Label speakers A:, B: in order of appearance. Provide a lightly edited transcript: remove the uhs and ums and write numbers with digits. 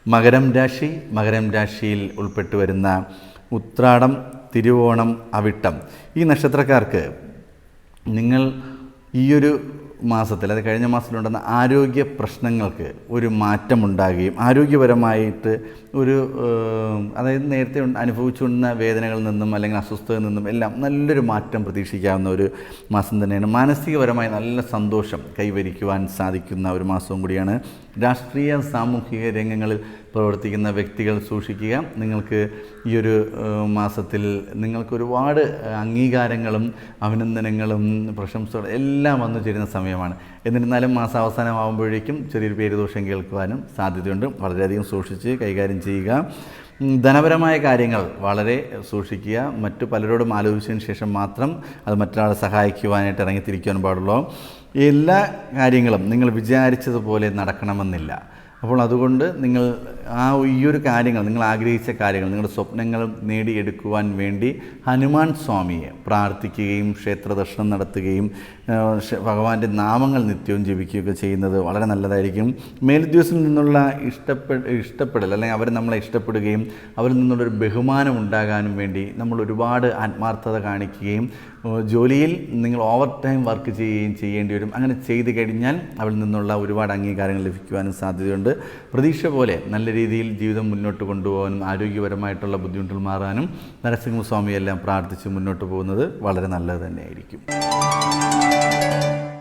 A: മകരം രാശിയിൽ ഉൾപ്പെട്ടു വരുന്ന ഉത്രാടം, തിരുവോണം, അവിട്ടം ഈ നക്ഷത്രക്കാർക്ക് നിങ്ങൾ ഈയൊരു മാസത്തിൽ, അത് കഴിഞ്ഞ മാസത്തിലുണ്ടെന്ന ആരോഗ്യ പ്രശ്നങ്ങൾക്ക് ഒരു മാറ്റമുണ്ടാകുകയും ആരോഗ്യപരമായിട്ട് അതായത് നേരത്തെ അനുഭവിച്ചുകൊണ്ടിരുന്ന വേദനകളിൽ നിന്നും അല്ലെങ്കിൽ അസ്വസ്ഥതയിൽ നിന്നും എല്ലാം നല്ലൊരു മാറ്റം പ്രതീക്ഷിക്കാവുന്ന ഒരു മാസം തന്നെയാണ്. മാനസികപരമായി നല്ല സന്തോഷം കൈവരിക്കുവാൻ സാധിക്കുന്ന ഒരു മാസവും കൂടിയാണ്. രാഷ്ട്രീയ സാമൂഹിക രംഗങ്ങളിൽ പ്രവർത്തിക്കുന്ന വ്യക്തികൾ സൂക്ഷിക്കുക. നിങ്ങൾക്ക് ഈ ഒരു മാസത്തിൽ നിങ്ങൾക്ക് ഒരുപാട് അംഗീകാരങ്ങളും അഭിനന്ദനങ്ങളും പ്രശംസകളും എല്ലാം വന്നു ചേരുന്ന സമയമാണ്. എന്നിരുന്നാലും മാസാവസാനമാകുമ്പോഴേക്കും ചെറിയൊരു പേരുദോഷം കേൾക്കുവാനും സാധ്യതയുണ്ട്. വളരെയധികം സൂക്ഷിച്ച് കൈകാര്യം ചെയ്യുക. ധനപരമായ കാര്യങ്ങൾ വളരെ സൂക്ഷിക്കുക. മറ്റു പലരോടും ആലോചിച്ചതിന് ശേഷം മാത്രം അത് മറ്റൊരാളെ സഹായിക്കുവാനായിട്ട് ഇറങ്ങിത്തിരിക്കുവാൻ പാടുള്ളൂ. എല്ലാ കാര്യങ്ങളും നിങ്ങൾ വിചാരിച്ചതുപോലെ നടക്കണമെന്നില്ല. അപ്പോൾ അതുകൊണ്ട് നിങ്ങൾ ഈ ഒരു കാര്യങ്ങൾ, നിങ്ങൾ ആഗ്രഹിച്ച കാര്യങ്ങൾ, നിങ്ങളുടെ സ്വപ്നങ്ങൾ നേടിയെടുക്കുവാൻ വേണ്ടി ഹനുമാൻ സ്വാമിയെ പ്രാർത്ഥിക്കുകയും ക്ഷേത്ര ദർശനം നടത്തുകയും ഭഗവാന്റെ നാമങ്ങൾ നിത്യവും ജപിക്കുകയൊക്കെ ചെയ്യുന്നത് വളരെ നല്ലതായിരിക്കും. മേലുദ്യോഗസ്ഥരിൽ നിന്നുള്ള ഇഷ്ടപ്പെടൽ അല്ലെങ്കിൽ അവർ നമ്മളെ ഇഷ്ടപ്പെടുകയും അവരിൽ നിന്നുള്ളൊരു ബഹുമാനം ഉണ്ടാകാനും വേണ്ടി നമ്മൾ ഒരുപാട് ആത്മാർത്ഥത കാണിക്കുകയും ജോലിയിൽ നിങ്ങൾ ഓവർ ടൈം വർക്ക് ചെയ്യേണ്ടി വരും. അങ്ങനെ ചെയ്തു കഴിഞ്ഞാൽ അവരിൽ നിന്നുള്ള ഒരുപാട് അംഗീകാരങ്ങൾ ലഭിക്കുവാനും സാധ്യതയുണ്ട്. പ്രതീക്ഷ പോലെ നല്ല രീതിയിൽ ജീവിതം മുന്നോട്ട് കൊണ്ടുപോകാനും ആരോഗ്യപരമായിട്ടുള്ള ബുദ്ധിമുട്ടുകൾ മാറാനും നരസിംഹസ്വാമിയെല്ലാം പ്രാർത്ഥിച്ച് മുന്നോട്ട് പോകുന്നത് വളരെ നല്ലത് തന്നെയായിരിക്കും.